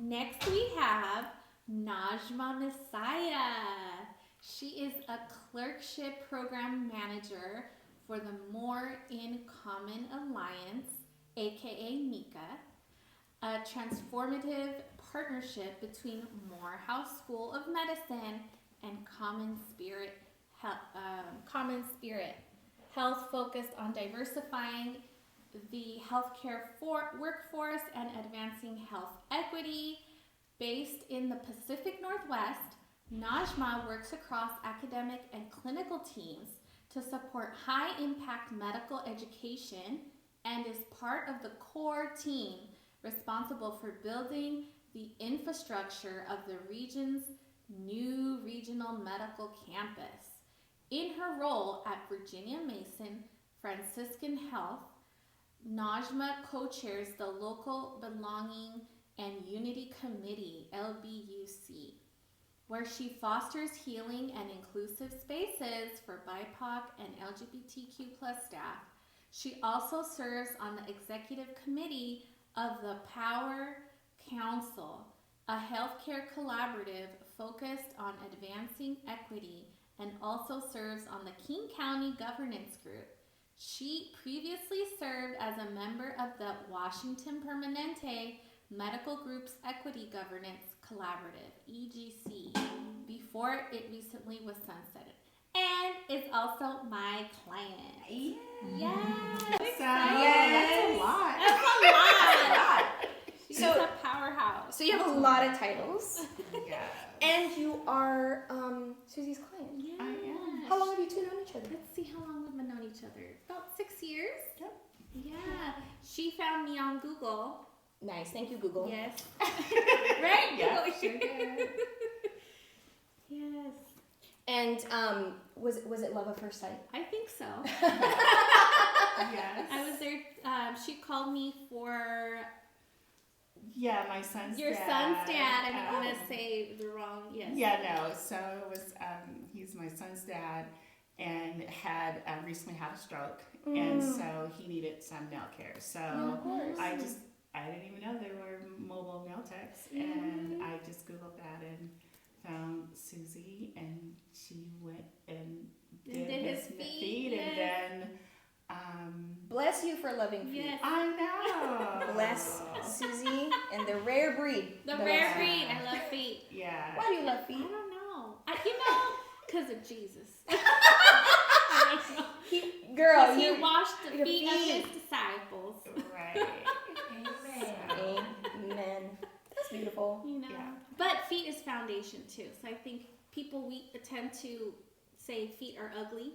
Next we have Najmah Messiah. She is a clerkship program manager for the More in Common Alliance, aka MICA, a transformative partnership between Morehouse School of Medicine and Common Spirit Health, focused on diversifying the healthcare workforce and advancing health equity. Based in the Pacific Northwest, Najmah works across academic and clinical teams to support high-impact medical education and is part of the core team responsible for building the infrastructure of the region's new regional medical campus. In her role at Virginia Mason Franciscan Health, Najmah co-chairs the Local Belonging and Unity Committee, LBUC, where she fosters healing and inclusive spaces for BIPOC and LGBTQ staff. She also serves on the executive committee of the P.O.W.E.R Council, a healthcare collaborative focused on advancing equity, and also serves on the King County Governance Group. She previously served as a member of the Washington Permanente Medical Group's Equity Governance Collaborative, EGC, before it recently was sunsetted. And is also my client. Yeah. Yes. That's a lot. That's a lot. She's a powerhouse. So you have a lot of titles. Yeah. And you are Susie's client. Yeah. I am. How long have you two known each other? Let's see how long we've known each other. About 6 years. Yep. Yeah. She found me on Google. Nice. Thank you, Google. Yes. Right? Yeah, Google. sure did. Yes. And was it love at first sight? I think so. Yes. I was there. She called me for Yeah, my son's your dad. son's dad. I didn't want to say the wrong. Yes. Yeah, no. So it was. He's my son's dad, and had recently had a stroke, and so he needed some nail care. So of course. I didn't even know there were mobile nail techs, and I just Googled that and found Susie, and she went and did his feet, yes. and then. Bless you for loving feet. Yes. I know. Bless Susie and the rare breed. The rare breed. I love feet. Yeah. Why do you love I feet? don't know. Because of Jesus. I don't know. Girl, He you. washed the your feet feet. of his disciples. Right. Amen. That's beautiful. You know. Yeah. But feet is foundation too. So I think we tend to say feet are ugly,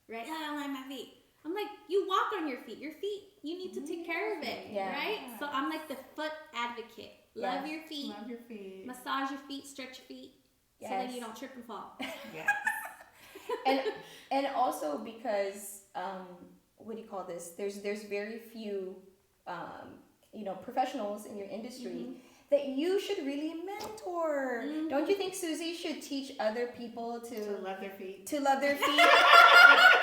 right? I don't like my feet. I'm like, you walk on your feet. Your feet, you need to take care of it, Yeah. right? So I'm like the foot advocate. Love your feet. Love your feet. Massage your feet, stretch your feet, so Yes. that you don't trip and fall. Yes. And also because what do you call this? There's very few professionals in your industry that you should really mentor. Don't you think Susie should teach other people To love their feet. to love their feet? Yes.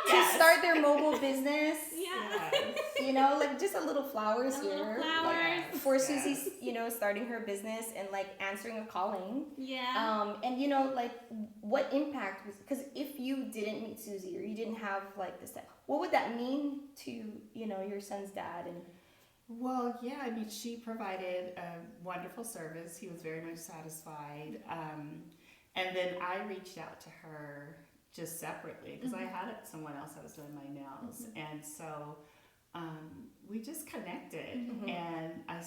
To start their mobile business? Yeah. Yes. Like just a little flowers A here. little flowers. Yes. For Yes. Susie's, starting her business and like answering a calling. Yeah. And like what impact was, because if you didn't meet Susie or you didn't have like this, what would that mean to, your son's dad? And Well, yeah, I mean, she provided a wonderful service. He was very much satisfied. And then I reached out to her just separately because I had someone else that was doing my nails. And so we just connected. And I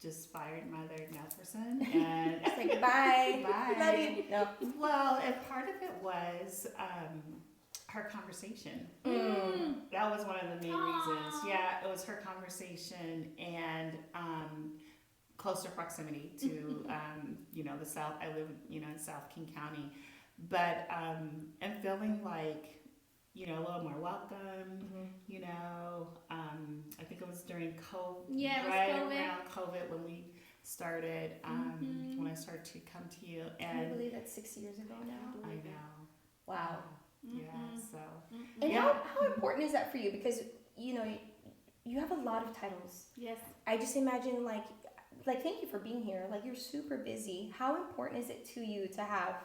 just fired my other nail person. And it's like, bye. Bye. Love you. No. Well, and part of it was her conversation. That was one of the main reasons. Yeah, it was her conversation and closer proximity to the South. I live in South King County, but and feeling like a little more welcome. I think it was during COVID. Yeah, it was right COVID. around COVID when we started. When I started to come to you, Can you and believe that's 6 years ago now? I know. Wow. Yeah. So. And Yeah. how important is that for you? Because, you have a lot of titles. Yes. I just imagine like like, thank you for being here. Like, you're super busy. How important is it to you to have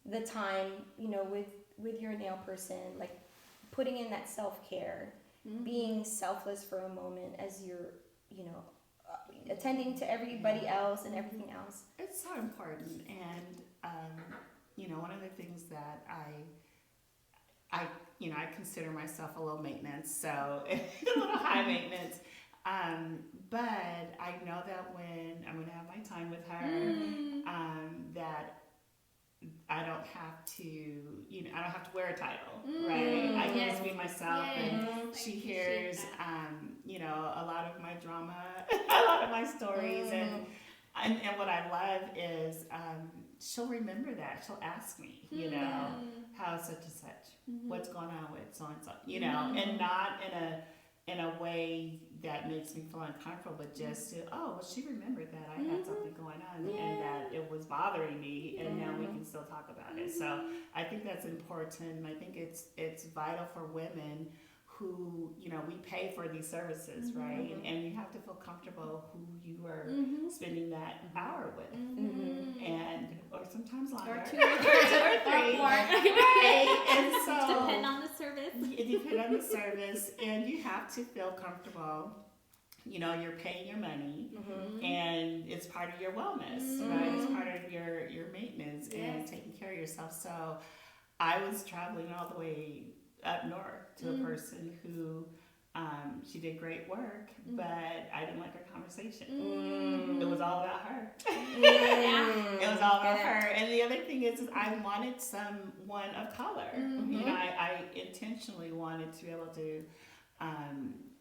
the time, you know, with your nail person, like putting in that self-care, being selfless for a moment as you're, you know, attending to everybody else and everything else? It's so important, and you know, one of the things that I consider myself a low maintenance, so a little high maintenance. But I know that when I'm gonna have my time with her, that I don't have to, you know, I don't have to wear a title, right? I can just be myself, and she hears, you know, a lot of my drama, a lot of my stories, and what I love is she'll remember that. She'll ask me, you know, how's such and such, what's going on with so and so, you know, and not in a way that makes me feel uncomfortable, but just to, oh, well, she remembered that I had something going on and that it was bothering me, and now we can still talk about it. So I think that's important. I think it's vital for women who, you know, we pay for these services, right? And you have to feel comfortable who you are spending that hour with, and or sometimes longer, or 2 or 3 or 4. Right? And so Depend on the service. it depends on the service, and you have to feel comfortable. You know, you're paying your money, and it's part of your wellness, right? It's part of your maintenance and taking care of yourself. So I was traveling all the way up north to a person who she did great work, but I didn't like her conversation. It was all about her. It was all about her. And the other thing is I wanted someone of color. You know, I intentionally wanted to be able to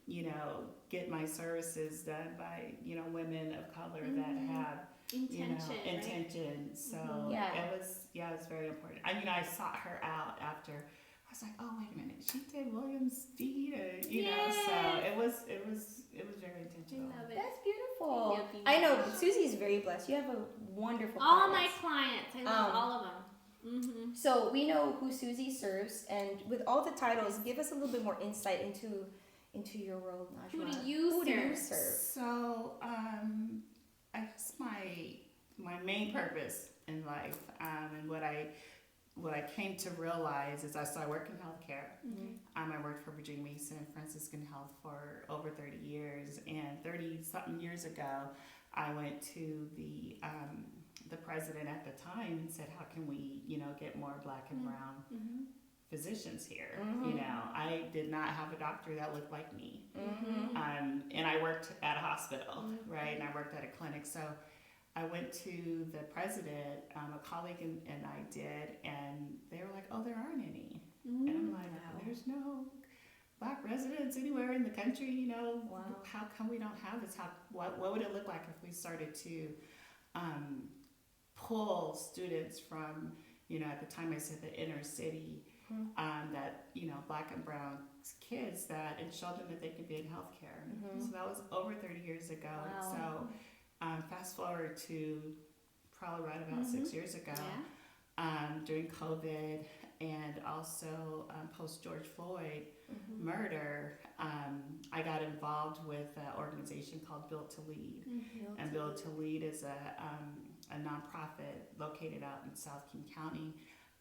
you know, get my services done by, you know, women of color that have intention. Intention. Right? So it was very important. I mean, I sought her out after. I was like, oh, wait a minute, she did Williams feed, you know, so it was very intentional. I love it. That's beautiful. I know, Susie's very blessed. You have a wonderful all clients. my clients, I love all of them. So we know who Susie serves, and with all the titles, give us a little bit more insight into your world, Najmah. Who do you serve? So I guess my main purpose in life, and what I came to realize is I work in healthcare. I worked for Virginia Mason Franciscan Health for over 30 years, and 30-something years ago, I went to the president at the time and said, how can we, you know, get more Black and brown physicians here? You know, I did not have a doctor that looked like me, and I worked at a hospital, right? And I worked at a clinic, so I went to the president, a colleague and I did, and they were like, oh, there aren't any. And I'm like, there's no Black residents anywhere in the country, you know. How come we don't have this? What would it look like if we started to pull students from, you know, at the time I said the inner city, that, you know, Black and brown kids and show them that they can be in healthcare. So that was over 30 years ago. So fast forward to probably right about 6 years ago, during COVID, and also post George Floyd murder, I got involved with an organization called Build to Lead. And Build to Lead is a nonprofit located out in South King County.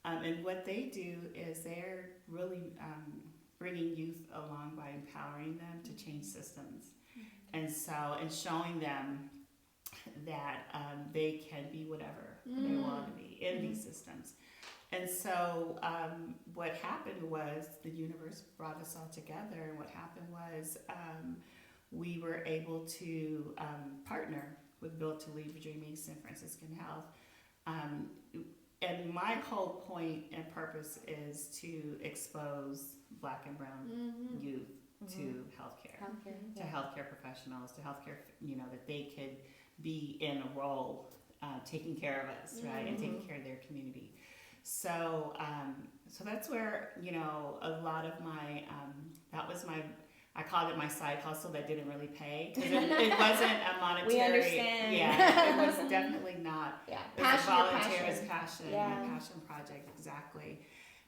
And what they do is they're really bringing youth along by empowering them to change systems. And showing them that they can be whatever they want to be in these systems. And so what happened was the universe brought us all together, and what happened was we were able to partner with Build to Lead, Virginia Mason Franciscan Health. And my whole point and purpose is to expose Black and brown youth to healthcare, to healthcare professionals, to healthcare, you know, that they could be in a role taking care of us, right, and taking care of their community. So so that's where, you know, a lot of my, that was my, I called it my side hustle that didn't really pay, because it wasn't a monetary. We understand. Yeah, it was definitely not. Yeah, It was passion. a volunteer, it was passion, Yeah. my passion project, exactly.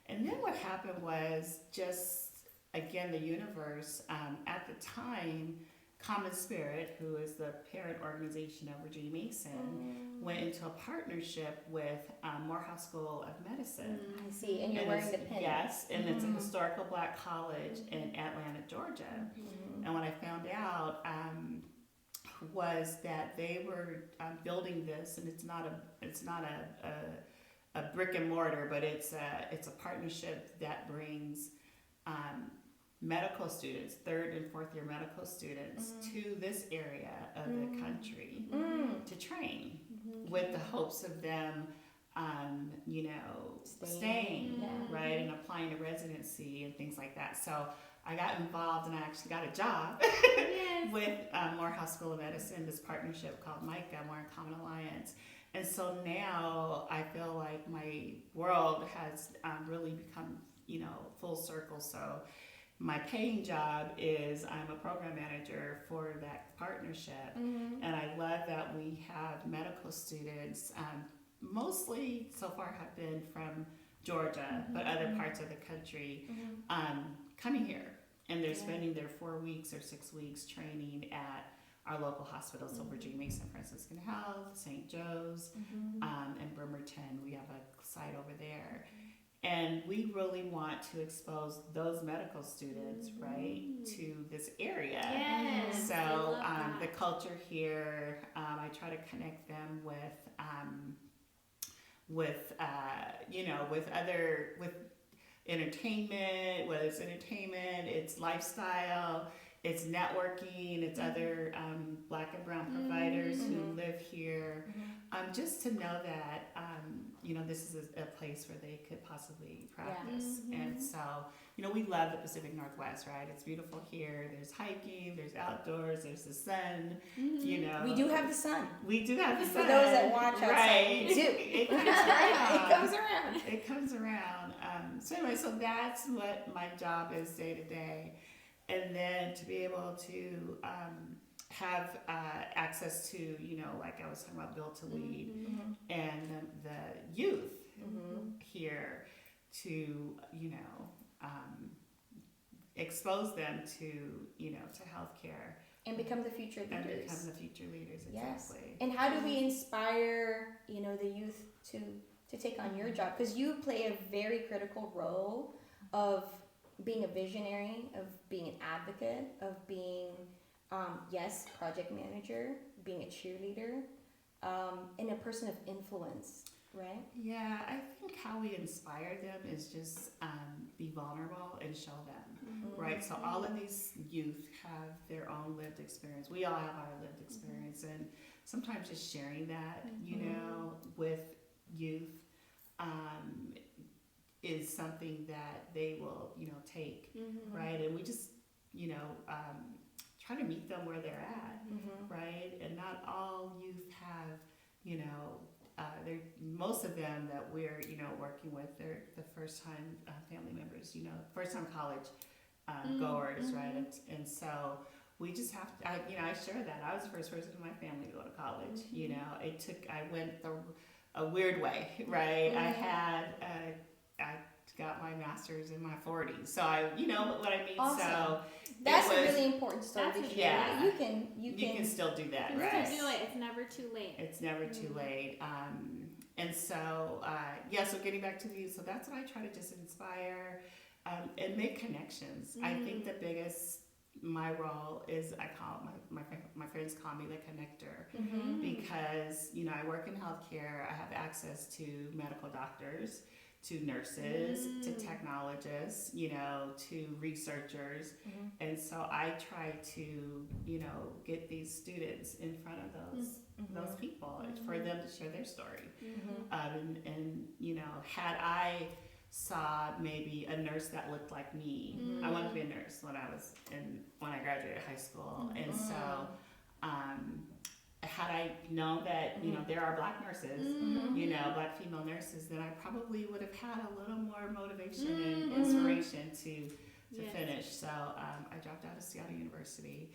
And then what happened was just, again, the universe, at the time, Common Spirit, who is the parent organization of Virginia Mason, went into a partnership with Morehouse School of Medicine. I see, and you're wearing the pin. Yes, and it's a historical black college in Atlanta, Georgia. And what I found out was that they were building this, and it's not a brick and mortar, but it's a partnership that brings medical students, 3rd and 4th year medical students, to this area of the country to train with the hopes of them, staying, right, and applying to residency and things like that. So I got involved, and I actually got a job with Morehouse School of Medicine, this partnership called MICA, More in Common Alliance. And so now I feel like my world has really become, full circle. So my paying job is I'm a program manager for that partnership. And I love that we have medical students, mostly so far have been from Georgia, but other parts of the country, coming here. And they're spending their 4 weeks or 6 weeks training at our local hospitals, so Virginia Mason Franciscan Health, St. Joe's, and Bremerton. We have a site over there. And we really want to expose those medical students, right, to this area. Yes, So the culture here, I try to connect them with entertainment, whether it's entertainment, it's lifestyle, it's networking, it's other black and brown providers who live here. Just to know that, this is a place where they could possibly practice. And so, we love the Pacific Northwest, right? It's beautiful here. There's hiking, there's outdoors, there's the sun, We do have the sun. We do have the sun. For those that watch outside, right. we do. It comes around. It comes around. It comes around. So anyway, so that's what my job is day to day. And then to be able to have access to, like I was talking about Build to Lead, and the youth here to, expose them to, to healthcare. And become the future leaders. And become the future leaders, exactly. Yes. And how do we inspire, the youth to take on your job? Because you play a very critical role of being a visionary, of being an advocate, of being, project manager, being a cheerleader, and a person of influence, right? Yeah, I think how we inspire them is just be vulnerable and show them, right? So all of these youth have their own lived experience. We all have our lived experience, and sometimes just sharing that, with youth is something that they will, take, right? And we just, try to meet them where they're at, right? And not all youth have, most of them that we're, working with, they're the first time family members, first time college goers, right? And so we just have to, I share that. I was the first person in my family to go to college, I went a weird way, right? I got my master's in my 40s, so you know what I mean. Awesome. So that's a really important story to share. Yeah, you can still do that, you right? can do it. It's never too late. It's never too late. And so so getting back to you, so that's what I try to just inspire and make connections. I think the biggest my role is I call my friends call me the connector because I work in healthcare. I have access to medical doctors, to nurses, to technologists, to researchers. And so I try to, get these students in front of those people for them to share their story. And had I saw maybe a nurse that looked like me, I wanted to be a nurse when I graduated high school. And so, had I known that, there are black nurses, black female nurses, then I probably would have had a little more motivation and inspiration to finish. So I dropped out of Seattle University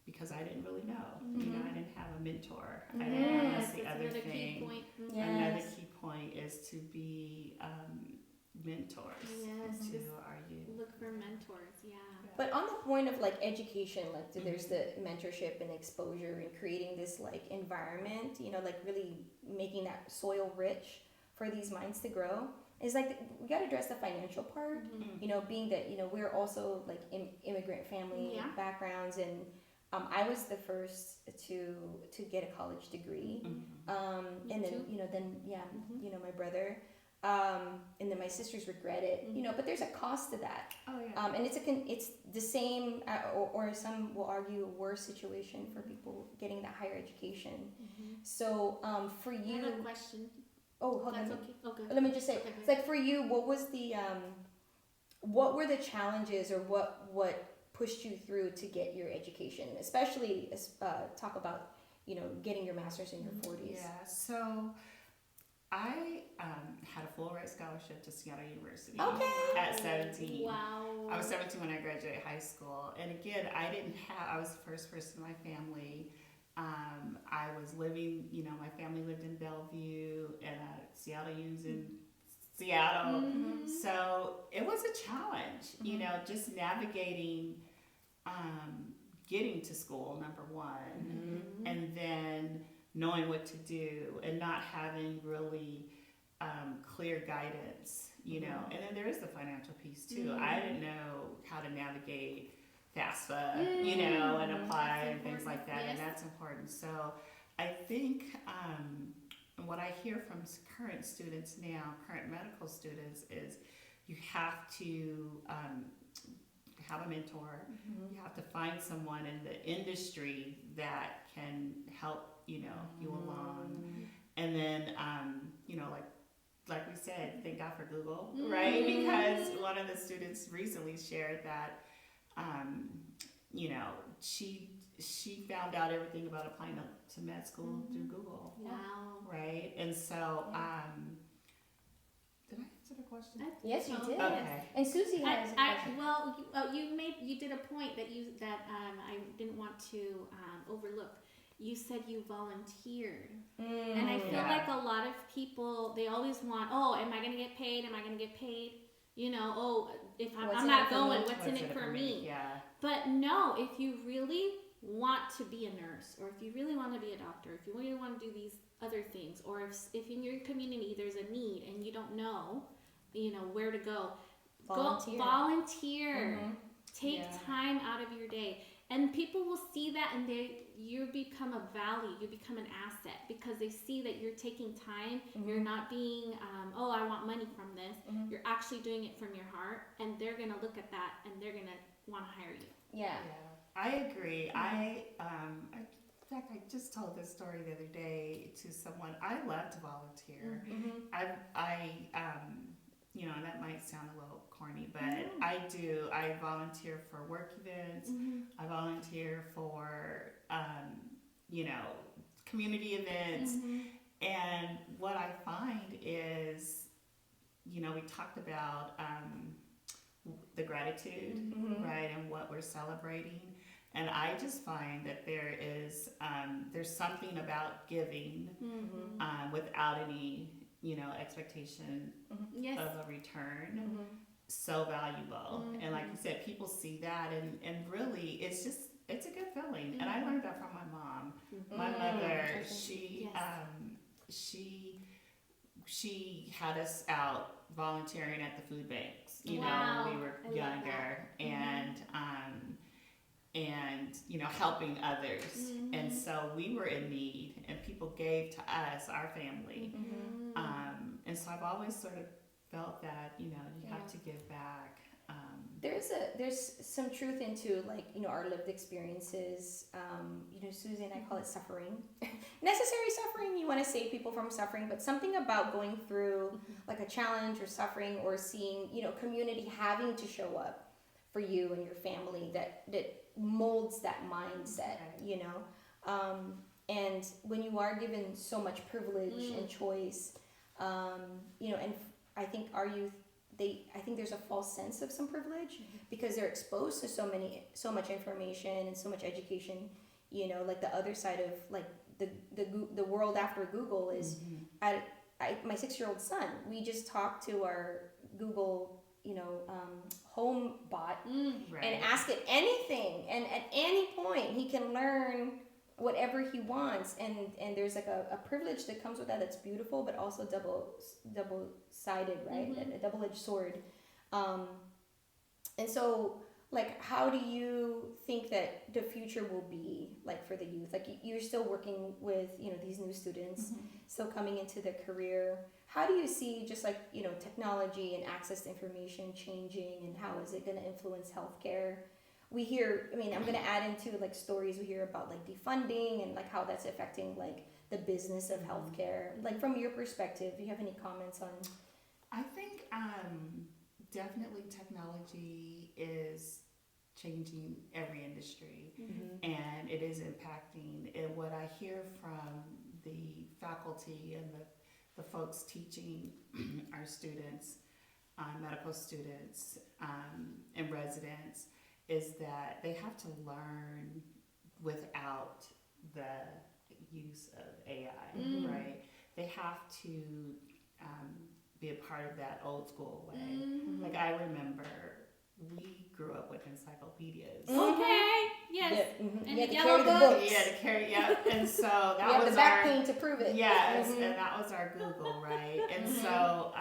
because I didn't really know. I didn't have a mentor. I didn't know. That's the other thing. Key point. Another key point is to be mentors Yes. to our youth. Look for mentors. Yeah. But on the point of like education, like there's the mentorship and exposure and creating this like environment, like really making that soil rich for these minds to grow. It's like we got to address the financial part, being that we're also like immigrant family backgrounds, and I was the first to get a college degree, and then my brother. And then my sisters regret it, but there's a cost to that. Oh yeah. And it's the same, or some will argue, a worse situation for people getting that higher education. So for you, I have a question. Oh, hold That's on. okay. Okay. Let me just say, Okay. it's like for you, what were the challenges, or what pushed you through to get your education, especially talk about getting your master's in your 40s? Yeah. So I had a full ride scholarship to Seattle University at 17. Wow. I was 17 when I graduated high school. And again, I was the first person in my family. I was living, my family lived in Bellevue, and Seattle U's in Seattle. So it was a challenge, just navigating, getting to school, number one, and then knowing what to do and not having really clear guidance, and then there is the financial piece too. I didn't know how to navigate FAFSA, and apply and things like that, and that's important. So I think what I hear from current students now, current medical students, is you have to have a mentor. You have to find someone in the industry that can help you along, and then like we said, thank God for Google, right? Because one of the students recently shared that she found out everything about applying to med school through Google. Wow. Right? And so did I answer the question? Yes, you did. Okay. And Susie has a question. You did a point that I didn't want to overlook. You said you volunteered, and I feel like a lot of people, they always want, am I going to get paid? Am I going to get paid? If I'm not going, what's in it for me? Yeah. But no, if you really want to be a nurse, or if you really want to be a doctor, if you really want to do these other things, or if in your community there's a need and you don't know, where to go, volunteer. Take time out of your day. And people will see that, and you become a value, you become an asset, because they see that you're taking time, you're not being, I want money from this, you're actually doing it from your heart, and they're going to look at that, and they're going to want to hire you. Yeah. I agree. In fact, I just told this story the other day to someone. I love to volunteer. And that might sound a little corny, but I do. I volunteer for work events. I volunteer for, community events. And what I find is, we talked about the gratitude, right, and what we're celebrating. And I just find that there's something about giving without any expectation of a return, so valuable. And like you said, people see that, and really it's a good feeling. And I learned that from my mom. My mother, she had us out volunteering at the food banks, when we were younger, and helping others. And so we were in need, and people gave to us, our family. And so I've always sort of felt that, you have to give back. There's some truth into our lived experiences. Susie and I call it suffering. Necessary suffering. You want to save people from suffering, but something about going through like a challenge or suffering, or seeing community having to show up for you and your family, that molds that mindset. And when you are given so much privilege and choice, and I think our youth, I think there's a false sense of some privilege because they're exposed to so much information and so much education. Like the other side of like the world after Google is my 6-year-old son. We just talked to Google, home bot Right. and ask it anything, and at any point he can learn whatever he wants, and there's like a privilege that comes with that that's beautiful, but also double sided, right? A double-edged sword. And so, like, how do you think that the future will be like for the youth? Like, you're still working with these new students, still coming into their career. How do you see just like technology and access to information changing, and how is it going to influence healthcare? We hear, I'm going to add into like stories we hear about like defunding and like how that's affecting like the business of healthcare. Like, from your perspective, do you have any comments on? I think definitely technology is changing every industry, and it is impacting. And what I hear from the faculty and the folks teaching our students, medical students, and residents, is that they have to learn without the use of AI, right? They have to be a part of that old school way. Like, I remember we grew up with encyclopedias. Okay. Yes. And And you the had to carry yellow the book. books. Yeah, to carry, yeah. And so that You have was the back our, pain to prove it. yes, and that was our Google, right? And so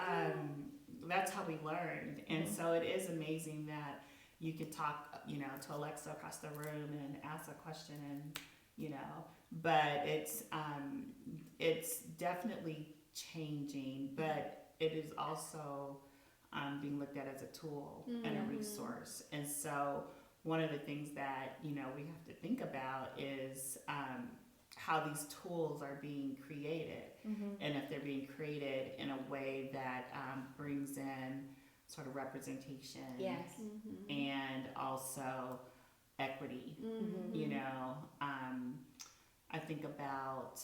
that's how we learned. And so it is amazing that you could talk, to Alexa across the room and ask a question, and but it's definitely changing, but it is also being looked at as a tool and a resource. And so one of the things that we have to think about is how these tools are being created, and if they're being created in a way that brings in sort of representation, Yes. and also equity. I think about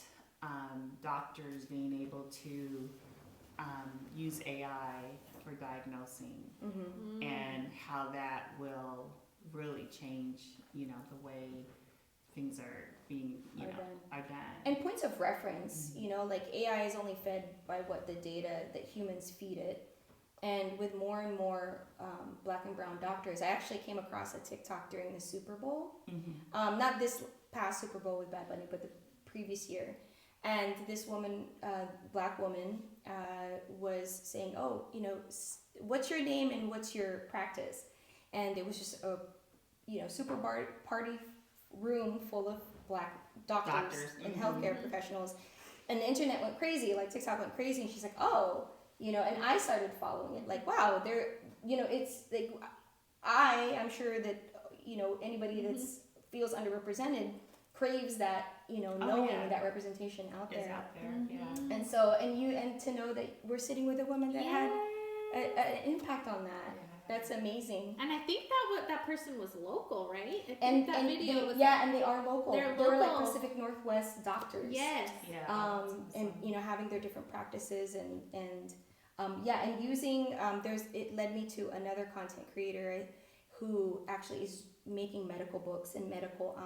doctors being able to use AI for diagnosing, and how that will really change, the way things are being, are done. And points of reference, like AI is only fed by what the data that humans feed it. And with more and more Black and brown doctors, I actually came across a TikTok during the Super Bowl. Not this past Super Bowl with Bad Bunny, but the previous year. And this woman, Black woman, was saying, "Oh, what's your name and what's your practice?" And it was just a, super party room full of Black doctors and healthcare professionals. And the internet went crazy, like TikTok went crazy. And she's like, "Oh." And I started following it, like, wow, it's like, I'm sure that, anybody that's feels underrepresented craves that, knowing that representation out there. It's out there, yeah. And so, and to know that we're sitting with a woman that had an impact on that. Yeah. That's amazing. And I think that person was local, right? I think And that video was. and they are local. They're They're like local. Pacific Northwest doctors. Yes. Yeah. And having their different practices and using it led me to another content creator who actually is making medical books and medical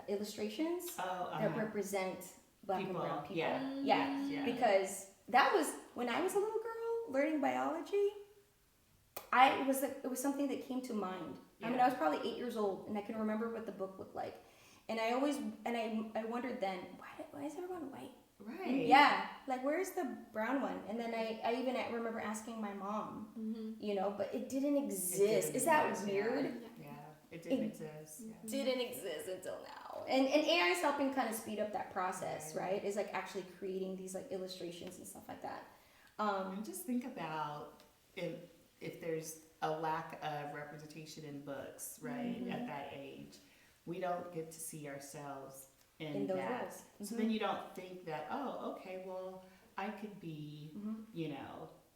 illustrations that represent Black and brown people. Yeah. Because that was when I was a little girl learning biology. It was something that came to mind. Yeah. I was probably 8 years old, and I can remember what the book looked like. And I wondered then, why is everyone white? Right. Yeah, like, where's the brown one? And then I even remember asking my mom, but it didn't exist. Is that weird? Yeah, it didn't exist. Yeah. Didn't exist until now. And AI is helping kind of speed up that process, right? Is like actually creating these like illustrations and stuff like that. And just think about if there's a lack of representation in books, right, at that age, we don't get to see ourselves in those that. roles. So then you don't think that, oh, okay, well, I could be,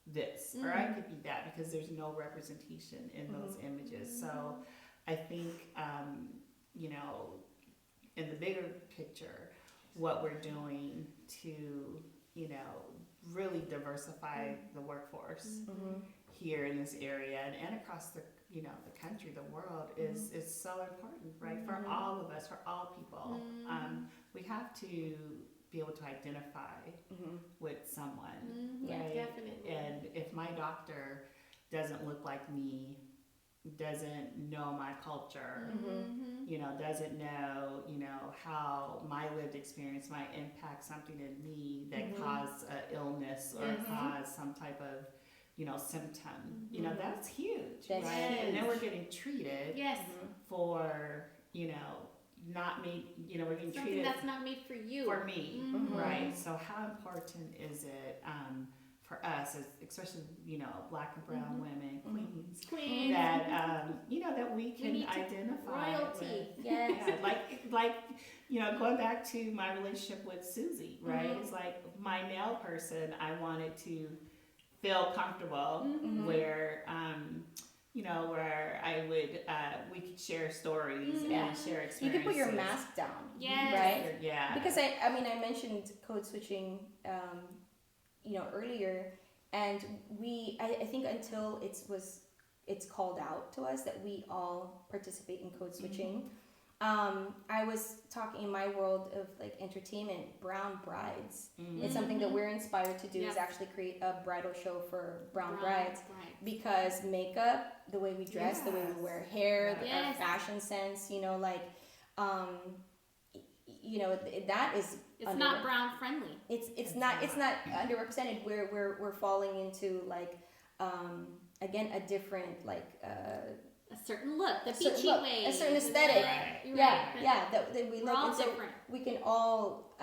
this, or I could be that, because there's no representation in those images. So I think, in the bigger picture, what we're doing to, really diversify the workforce here in this area and across the the country, the world is so important, right? For all of us, for all people. We have to be able to identify with someone, Yeah, right? definitely. And if my doctor doesn't look like me, doesn't know my culture, you know, doesn't know, you know, how my lived experience might impact something in me that caused an illness or caused some type of, you know, symptom, you know, that's huge, That's right? huge. And then we're getting treated Yes. for, you know, not me, you know, we're getting Something treated that's not made for you. for me, right? So how important is it for us, as, especially, you know, Black and brown women, queens, that you know, that we can identify royalty. with? Yes. Yeah, like you know, going back to my relationship with Susie, right? It's like my nail person, I wanted to feel comfortable where you know, where I would we could share stories and share experiences. You can put your mask down. Yes. Right? Yeah. Because I mean, I mentioned code switching, you know, earlier, and I think until it's called out to us that we all participate in code switching. I was talking in my world of like entertainment, brown brides. It's something that we're inspired to do is actually create a bridal show for brown brides. Because makeup, the way we dress, the way we wear hair, our fashion sense, you know, like, you know, that is. It's not brown friendly. It's not underrepresented. We're falling into like, again, a different like. A certain look, the beachy way, a certain aesthetic. That we we're look, all and so different. we can all.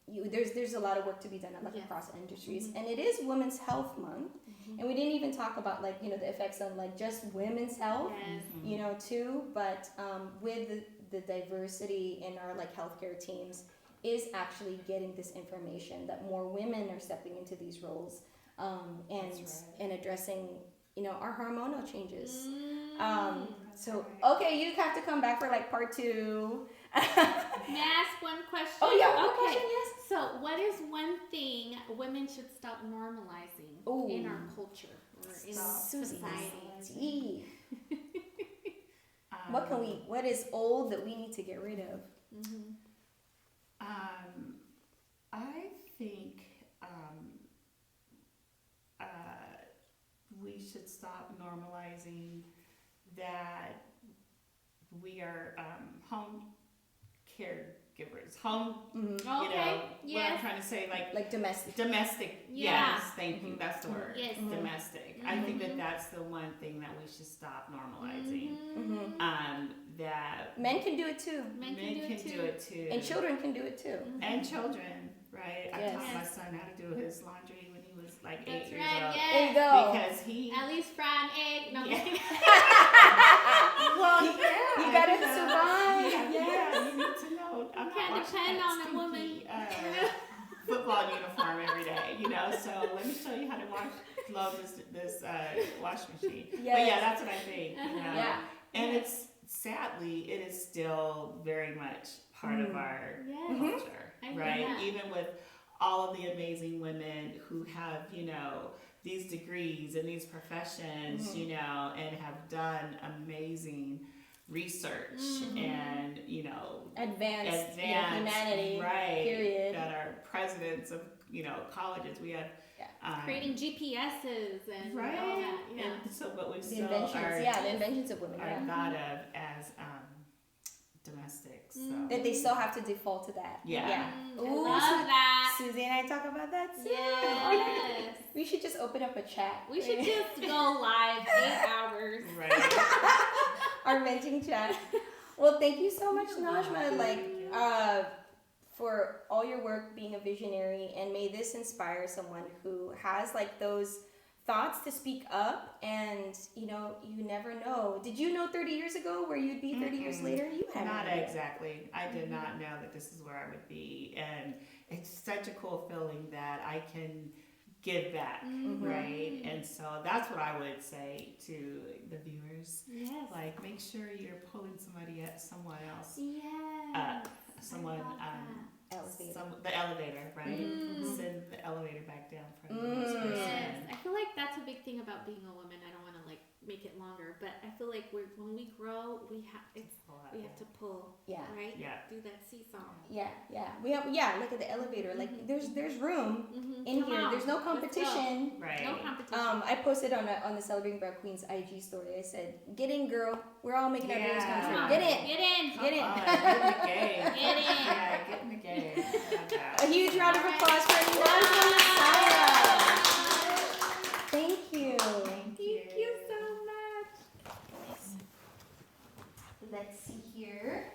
There's a lot of work to be done like across industries, and it is Women's Health Month, and we didn't even talk about like, you know, the effects on like just women's health, you know, too. But with the diversity in our like healthcare teams is actually getting this information that more women are stepping into these roles, and addressing, you know, our hormonal changes. So okay, you have to come back for like part 2. May I ask one question? Oh yeah, one question, yes. So what is one thing women should stop normalizing in our culture or in society? What is old that we need to get rid of? I think we should stop normalizing that we are home caregivers. You know, what I'm trying to say, like domestic. Yes, thank you. That's the word. Yes. Domestic. I think that that's the one thing that we should stop normalizing. That men can do it too. Men can do it too. And children can do it too. And children, right? I taught my son how to do his laundry when he was like 8 years old. There you go. Because he at least fry an egg. No, well, you gotta survive. Yeah, you need to know. I'm can't depend on a woman. Football uniform every day, you know. So let me show you how to load this wash machine. But yeah, that's what I think. You know? Yeah. And it's sadly, it is still very much part of our culture, right? Even with all of the amazing women who have, you know, these degrees and these professions, you know, and have done amazing research and, you know, advanced humanity, right? Period. That are presidents of, you know, colleges. We have creating GPSs and all that. Yeah. And so, but we The still inventions, are the inventions of women are thought of as domestics. So. that they still have to default to that. Yeah. I love that. Susie and I talk about that too. Yes. We should just open up a chat. We should just go live 8 hours. Right. Our venting chat. Well, thank you so much, Najmah. Like, for all your work being a visionary, and may this inspire someone who has like those thoughts to speak up, and you know, you never know. Did you know 30 years ago where you'd be 30 years later? You had not exactly. I did not know that this is where I would be, and it's such a cool feeling that I can give back, right? And so that's what I would say to the viewers. Yes. Like, make sure you're pulling someone else Yes. someone elevator. The elevator, right? Send the elevator back down for the next person. Yes. I feel like that's a big thing about being a woman. I don't want to like make it longer. But I feel like when we grow, we have to pull, Yeah. right? Yeah. Do that seesaw. Yeah. We have look at the elevator. Like there's room in Come here. on, There's no let's go. competition. Right. No competition. I posted on the Celebrating Brown Queens IG story. I said, "Get in, girl. We're all making our dreams come Yeah. true. Come on. Get in. Get in. Get in." Get in the game. Get in. Yeah, get in the game. Okay. A huge round of applause for Najmah Messiah. Thank you. Thank you so much. Let's see here.